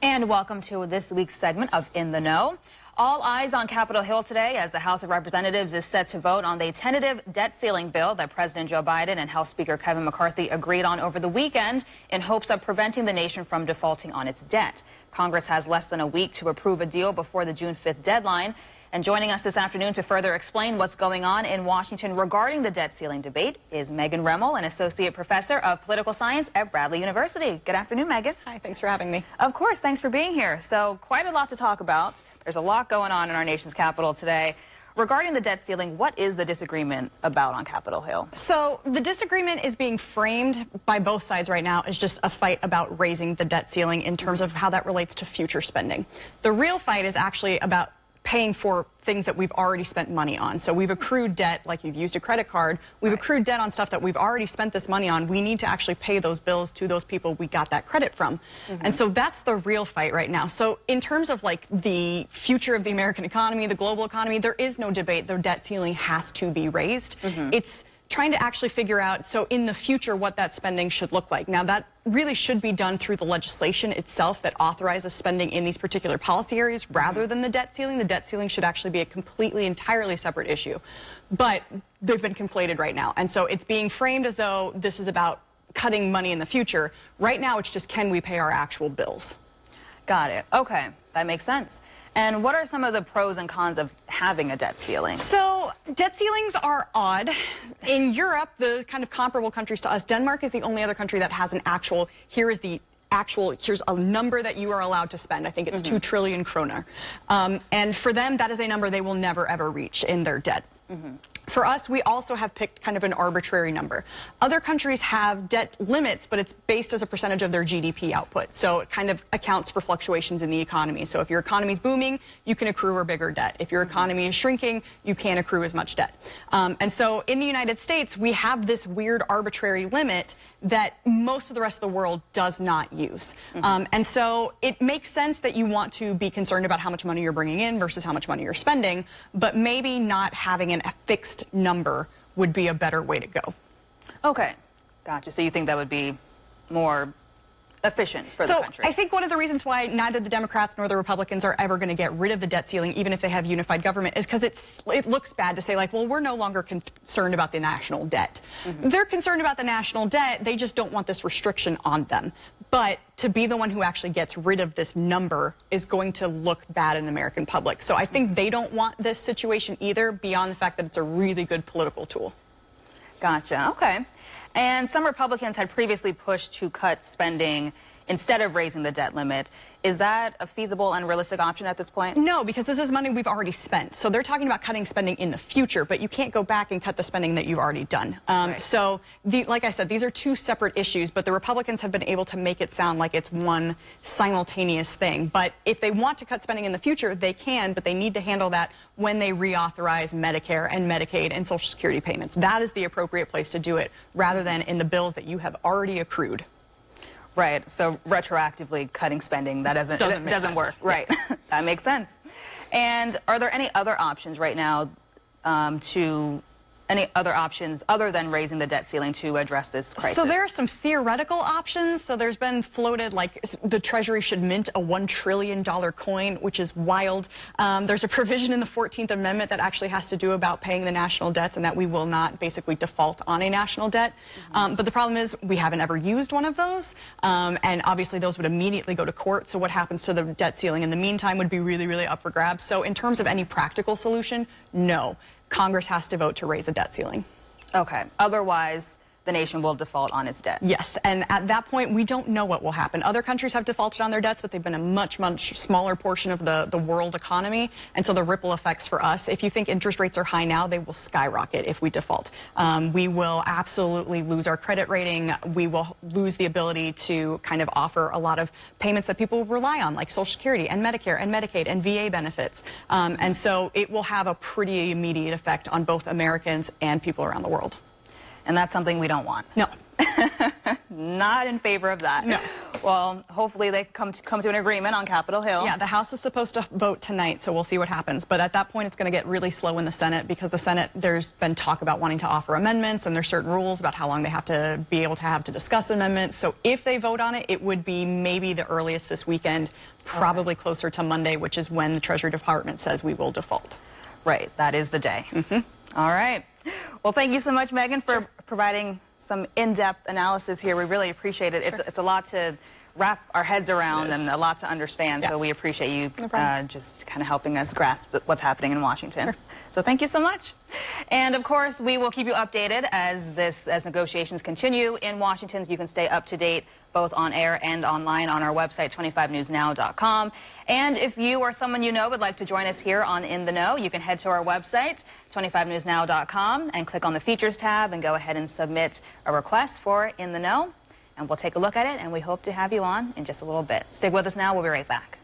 And welcome to this week's segment of In the Know. All eyes on Capitol Hill today as the House of Representatives is set to vote on the tentative debt ceiling bill that President Joe Biden and House Speaker Kevin McCarthy agreed on over the weekend in hopes of preventing the nation from defaulting on its debt. Congress has less than a week to approve a deal before the June 5th deadline. And joining us this afternoon to further explain what's going on in Washington regarding the debt ceiling debate is Megan Remmel, an associate professor of political science at Bradley University. Good afternoon, Megan. Hi, thanks for having me. Of course, thanks for being here. So quite a lot to talk about. There's a lot going on in our nation's capital today. Regarding the debt ceiling, what is the disagreement about on Capitol Hill? So the disagreement is being framed by both sides right now as just a fight about raising the debt ceiling in terms of how that relates to future spending. The real fight is actually about paying for things that we've already spent money on. So we've accrued debt, like you've used a credit card. We've accrued debt on stuff that we've already spent this money on. We need to actually pay those bills to those people we got that credit from. And so that's the real fight right now. So in terms of like the future of the American economy, the global economy, there is no debate. The debt ceiling has to be raised. It's trying to actually figure out, so in the future, what that spending should look like. Now, that really should be done through the legislation itself that authorizes spending in these particular policy areas rather than the debt ceiling. The debt ceiling should actually be a completely, entirely separate issue. But they've been conflated right now. And so it's being framed as though this is about cutting money in the future. Right now, it's just, can we pay our actual bills? Got it. Okay, that makes sense. And what are some of the pros and cons of having a debt ceiling? So debt ceilings are odd. In Europe, the kind of comparable countries to us, Denmark is the only other country that has an actual, here's a number that you are allowed to spend. I think it's 2 trillion kroner. And for them, that is a number they will never, ever reach in their debt. For us, we also have picked kind of an arbitrary number. Other countries have debt limits, but it's based as a percentage of their GDP output. So it kind of accounts for fluctuations in the economy. So if your economy is booming, you can accrue a bigger debt. If your economy is shrinking, you can't accrue as much debt. And so in the United States, we have this weird arbitrary limit that most of the rest of the world does not use. And so it makes sense that you want to be concerned about how much money you're bringing in versus how much money you're spending, but maybe not having a fixed number would be a better way to go. Okay, gotcha. So you think that would be more efficient for the country? I think one of the reasons why neither the Democrats nor the Republicans are ever going to get rid of the debt ceiling, even if they have unified government, is because it looks bad to say, like, well, we're no longer concerned about the national debt. They're concerned about the national debt. They just don't want this restriction on them. But to be the one who actually gets rid of this number is going to look bad in the American public. So I think they don't want this situation either, beyond the fact that it's a really good political tool. Gotcha. Okay. And some Republicans had previously pushed to cut spending instead of raising the debt limit. Is that a feasible and realistic option at this point? No, because this is money we've already spent. So they're talking about cutting spending in the future, but you can't go back and cut the spending that you've already done. So, like I said, these are two separate issues, but the Republicans have been able to make it sound like it's one simultaneous thing. But if they want to cut spending in the future, they can, but they need to handle that when they reauthorize Medicare and Medicaid and Social Security payments. That is the appropriate place to do it, rather than in the bills that you have already accrued. Right. So retroactively cutting spending, that doesn't work. Right. That makes sense. And are there any other options right now any other options other than raising the debt ceiling to address this crisis? So there are some theoretical options. So there's been floated, like, the Treasury should mint a $1 trillion coin, which is wild. There's a provision in the 14th Amendment that actually has to do about paying the national debts and that we will not basically default on a national debt. But the problem is we haven't ever used one of those. And obviously those would immediately go to court. So what happens to the debt ceiling in the meantime would be really, really up for grabs. So in terms of any practical solution, no. Congress has to vote to raise a debt ceiling. Okay. Otherwise, the nation will default on its debt. Yes, and at that point, we don't know what will happen. Other countries have defaulted on their debts, but they've been a much, much smaller portion of the world economy, and so the ripple effects for us, if you think interest rates are high now, they will skyrocket if we default. We will absolutely lose our credit rating. We will lose the ability to kind of offer a lot of payments that people rely on, like Social Security and Medicare and Medicaid and VA benefits. And so it will have a pretty immediate effect on both Americans and people around the world. And that's something we don't want. No. Not in favor of that. No. Well, hopefully they come to an agreement on Capitol Hill. Yeah, the House is supposed to vote tonight, so we'll see what happens. But at that point, it's going to get really slow in the Senate because the Senate, there's been talk about wanting to offer amendments, and there's certain rules about how long they have to be able to have to discuss amendments. So if they vote on it, it would be maybe the earliest this weekend, probably closer to Monday, which is when the Treasury Department says we will default. Right, that is the day. All right. Well, thank you so much, Megan, for providing some in-depth analysis here. We really appreciate it. It's a lot to wrap our heads around and a lot to understand, so we appreciate you just kind of helping us grasp what's happening in Washington. So thank you so much. And of course, we will keep you updated as negotiations continue in Washington. You can stay up to date both on air and online on our website, 25newsnow.com. And if you or someone you know would like to join us here on In the Know, you can head to our website, 25newsnow.com, and click on the Features tab and go ahead and submit a request for In the Know. And we'll take a look at it, and we hope to have you on in just a little bit. Stick with us now. We'll be right back.